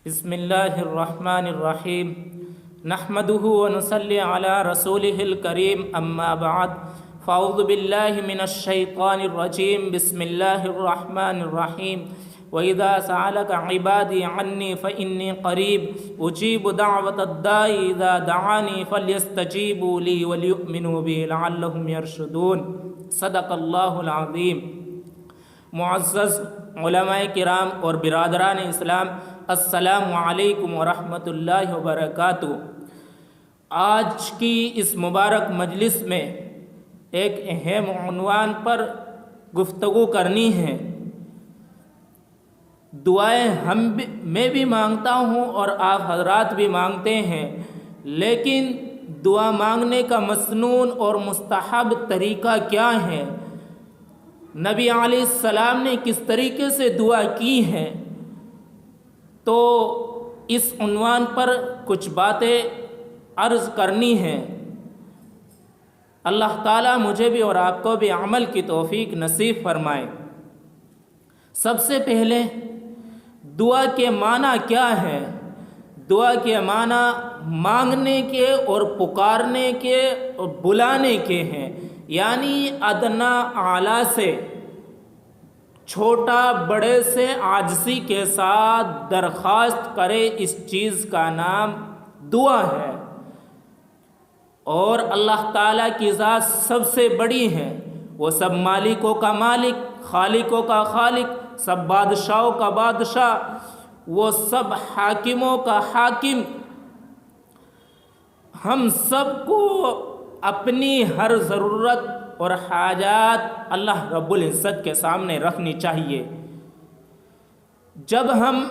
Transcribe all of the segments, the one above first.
بسم اللہ الرحمن الرحیم نحمده ونصلی علی رسوله الکریم اما بعد فاعوذ باللہ من الشیطان الرجیم بسم اللہ الرحمن الرحیم وَإِذَا سَأَلَكَ عِبَادِي عَنِّي فَإِنِّي قَرِيبٌ أُجِيبُ دَعْوَةَ الدَّاعِ إِذَا دَعَانِي فَلْيَسْتَجِيبُوا لِي وَلْيُؤْمِنُوا بِي لَعَلَّهُمْ يَرْشُدُونَ صدق اللہ العظیم۔ معزز علماء کرام اور برادران اسلام، السلام علیکم ورحمۃ اللہ وبرکاتہ۔ آج کی اس مبارک مجلس میں ایک اہم عنوان پر گفتگو کرنی ہے۔ دعائیں میں بھی مانگتا ہوں اور آپ حضرات بھی مانگتے ہیں، لیکن دعا مانگنے کا مسنون اور مستحب طریقہ کیا ہے؟ نبی علیہ السلام نے کس طریقے سے دعا کی ہے؟ تو اس عنوان پر کچھ باتیں عرض کرنی ہیں۔ اللہ تعالیٰ مجھے بھی اور آپ کو بھی عمل کی توفیق نصیب فرمائے۔ سب سے پہلے دعا کے معنی کیا ہے؟ دعا کے معنی مانگنے کے اور پکارنے کے اور بلانے کے ہیں، یعنی ادنا اعلیٰ سے، چھوٹا بڑے سے عاجزی کے ساتھ درخواست کرے، اس چیز کا نام دعا ہے۔ اور اللہ تعالیٰ کی ذات سب سے بڑی ہے، وہ سب مالکوں کا مالک، خالقوں کا خالق، سب بادشاہوں کا بادشاہ، وہ سب حاکموں کا حاکم۔ ہم سب کو اپنی ہر ضرورت اور حاجات اللہ رب العزت کے سامنے رکھنی چاہیے۔ جب ہم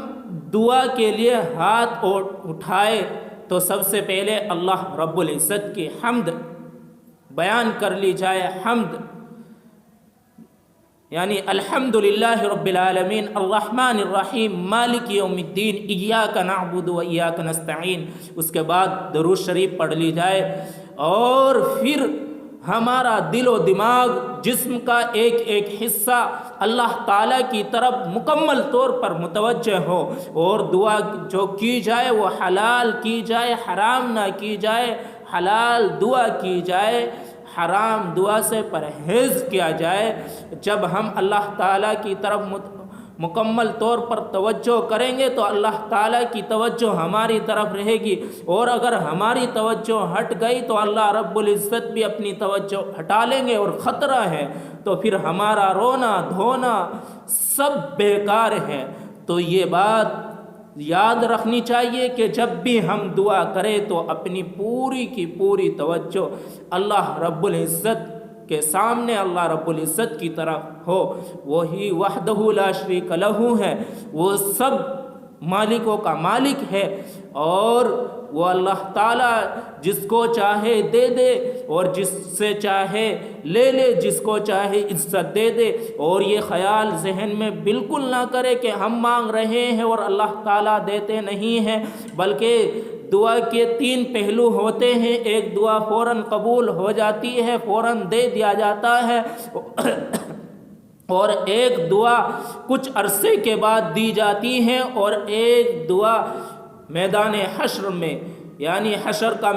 دعا کے لیے ہاتھ اٹھائے تو سب سے پہلے اللہ رب العزت کی حمد بیان کر لی جائے۔ حمد یعنی الحمدللہ رب العالمین الرحمن الرحیم مالک یوم الدین ایاک نعبد و ایاک نستعین۔ اس کے بعد درود شریف پڑھ لی جائے، اور پھر ہمارا دل و دماغ، جسم کا ایک ایک حصہ اللہ تعالیٰ کی طرف مکمل طور پر متوجہ ہو، اور دعا جو کی جائے وہ حلال کی جائے، حرام نہ کی جائے۔ حلال دعا کی جائے، حرام دعا سے پرہیز کیا جائے۔ جب ہم اللہ تعالیٰ کی طرف مکمل طور پر توجہ کریں گے تو اللہ تعالیٰ کی توجہ ہماری طرف رہے گی، اور اگر ہماری توجہ ہٹ گئی تو اللہ رب العزت بھی اپنی توجہ ہٹا لیں گے، اور خطرہ ہے تو پھر ہمارا رونا دھونا سب بیکار ہے۔ تو یہ بات یاد رکھنی چاہیے کہ جب بھی ہم دعا کریں تو اپنی پوری کی پوری توجہ اللہ رب العزت کے سامنے، اللہ رب العزت کی طرف ہو۔ وہی وحدہ لا شریک لہ ہے، وہ سب مالکوں کا مالک ہے، اور وہ اللہ تعالیٰ جس کو چاہے دے دے اور جس سے چاہے لے لے، جس کو چاہے عزت دے دے۔ اور یہ خیال ذہن میں بالکل نہ کرے کہ ہم مانگ رہے ہیں اور اللہ تعالیٰ دیتے نہیں ہیں، بلکہ دعا کے تین پہلو ہوتے ہیں۔ ایک دعا فوراً قبول ہو جاتی ہے، فوراً دے دیا جاتا ہے، اور ایک دعا کچھ عرصے کے بعد دی جاتی ہے، اور ایک دعا میدان حشر میں، یعنی حشر کا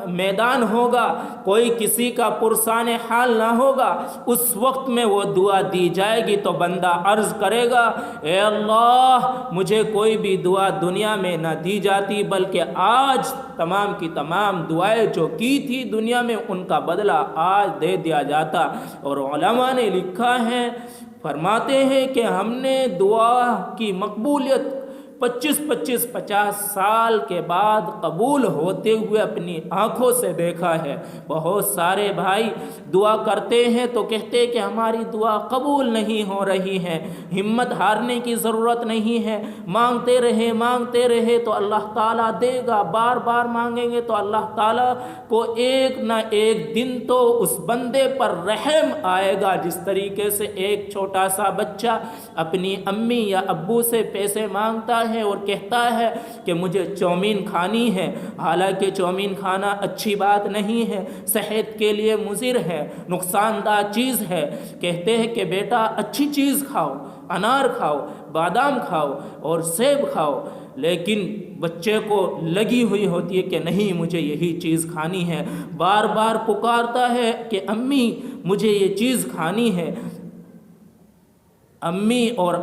میدان ہوگا، کوئی کسی کا پرسان حال نہ ہوگا، اس وقت میں وہ دعا دی جائے گی تو بندہ عرض کرے گا، اے اللہ مجھے کوئی بھی دعا دنیا میں نہ دی جاتی، بلکہ آج تمام کی تمام دعائیں جو کی تھی دنیا میں ان کا بدلہ آج دے دیا جاتا۔ اور علماء نے لکھا ہے، فرماتے ہیں کہ ہم نے دعا کی مقبولیت 50 سال کے بعد قبول ہوتے ہوئے اپنی آنکھوں سے دیکھا ہے۔ بہت سارے بھائی دعا کرتے ہیں تو کہتے کہ ہماری دعا قبول نہیں ہو رہی ہے۔ ہمت ہارنے کی ضرورت نہیں ہے، مانگتے رہے تو اللہ تعالیٰ دے گا، بار بار مانگیں گے تو اللہ تعالیٰ کو ایک نہ ایک دن تو اس بندے پر رحم آئے گا۔ جس طریقے سے ایک چھوٹا سا بچہ اپنی امی یا ابو سے پیسے مانگتا ہے اور کہتا ہے کہ مجھے چومین کھانی ہے، حالانکہ چومین کھانا اچھی بات نہیں ہے، صحت کے لیے مضر ہے، نقصان دہ چیز ہے، کہتے ہیں کہ بیٹا اچھی چیز کھاؤ، انار کھاؤ، بادام کھاؤ اور سیب کھاؤ، لیکن بچے کو لگی ہوئی ہوتی ہے کہ نہیں مجھے یہی چیز کھانی ہے، بار بار پکارتا ہے کہ امی مجھے یہ چیز کھانی ہے۔ امی اور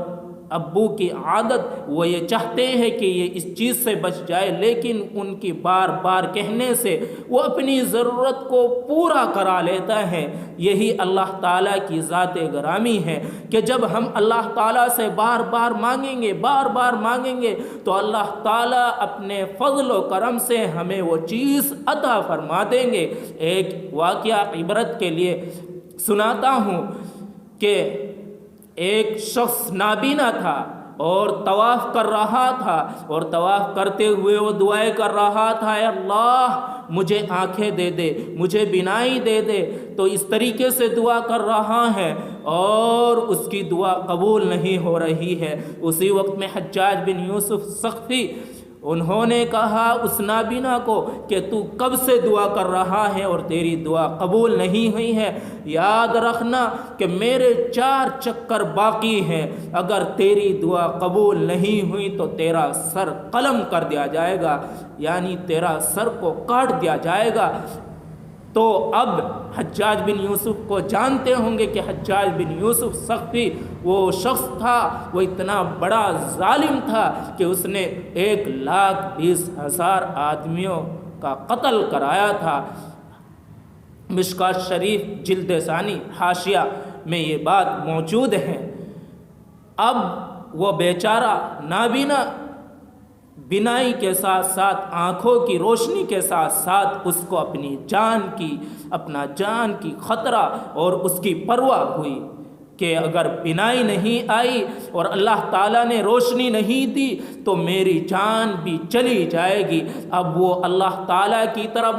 ابو کی عادت وہ یہ چاہتے ہیں کہ یہ اس چیز سے بچ جائے، لیکن ان کی بار بار کہنے سے وہ اپنی ضرورت کو پورا کرا لیتا ہے۔ یہی اللہ تعالیٰ کی ذات گرامی ہے کہ جب ہم اللہ تعالیٰ سے بار بار مانگیں گے تو اللہ تعالیٰ اپنے فضل و کرم سے ہمیں وہ چیز عطا فرما دیں گے۔ ایک واقعہ عبرت کے لیے سناتا ہوں کہ ایک شخص نابینا تھا اور طواف کر رہا تھا، اور طواف کرتے ہوئے وہ دعائیں کر رہا تھا، اے اللہ مجھے آنکھیں دے دے، مجھے بینائی دے دے۔ تو اس طریقے سے دعا کر رہا ہے اور اس کی دعا قبول نہیں ہو رہی ہے۔ اسی وقت میں حجاج بن یوسف ثقفی انہوں نے کہا اس نابینا کو کہ تو کب سے دعا کر رہا ہے اور تیری دعا قبول نہیں ہوئی ہے، یاد رکھنا کہ میرے 4 چکر باقی ہیں، اگر تیری دعا قبول نہیں ہوئی تو تیرا سر قلم کر دیا جائے گا، یعنی تیرا سر کو کاٹ دیا جائے گا۔ تو اب حجاج بن یوسف کو جانتے ہوں گے کہ حجاج بن یوسف ثقفی وہ شخص تھا، وہ اتنا بڑا ظالم تھا کہ اس نے 1,20,000 آدمیوں کا قتل کرایا تھا۔ مشکوٰۃ شریف جلد ثانی حاشیہ میں یہ بات موجود ہے۔ اب وہ بیچارہ نابینا بینائی کے ساتھ ساتھ آنکھوں کی روشنی کے ساتھ ساتھ اس کو اپنا جان کی خطرہ اور اس کی پرواہ ہوئی کہ اگر بینائی نہیں آئی اور اللہ تعالیٰ نے روشنی نہیں دی تو میری جان بھی چلی جائے گی۔ اب وہ اللہ تعالیٰ کی طرف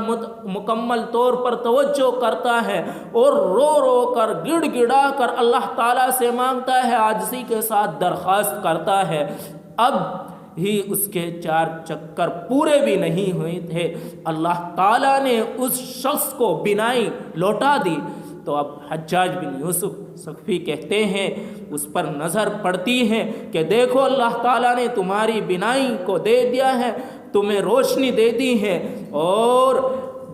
مکمل طور پر توجہ کرتا ہے اور رو رو کر گڑ گڑا کر اللہ تعالیٰ سے مانگتا ہے، عاجزی کے ساتھ درخواست کرتا ہے۔ اب ہی اس کے 4 چکر پورے بھی نہیں ہوئے تھے، اللہ تعالیٰ نے اس شخص کو بینائی لوٹا دی۔ تو اب حجاج بن یوسف ثقفی کہتے ہیں، اس پر نظر پڑتی ہے کہ دیکھو اللہ تعالیٰ نے تمہاری بینائی کو دے دیا ہے، تمہیں روشنی دے دی ہے، اور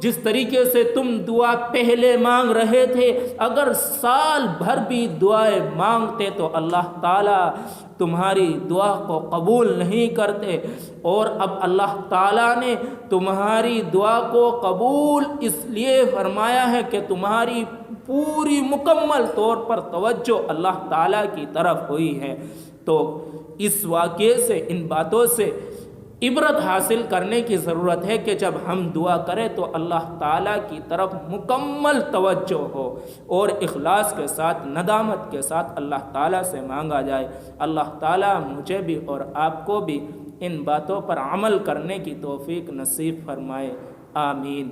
جس طریقے سے تم دعا پہلے مانگ رہے تھے اگر سال بھر بھی دعائیں مانگتے تو اللہ تعالیٰ تمہاری دعا کو قبول نہیں کرتے، اور اب اللہ تعالیٰ نے تمہاری دعا کو قبول اس لیے فرمایا ہے کہ تمہاری پوری مکمل طور پر توجہ اللہ تعالیٰ کی طرف ہوئی ہے۔ تو اس واقعے سے، ان باتوں سے عبرت حاصل کرنے کی ضرورت ہے کہ جب ہم دعا کریں تو اللہ تعالیٰ کی طرف مکمل توجہ ہو اور اخلاص کے ساتھ، ندامت کے ساتھ اللہ تعالیٰ سے مانگا جائے۔ اللہ تعالیٰ مجھے بھی اور آپ کو بھی ان باتوں پر عمل کرنے کی توفیق نصیب فرمائے، آمین۔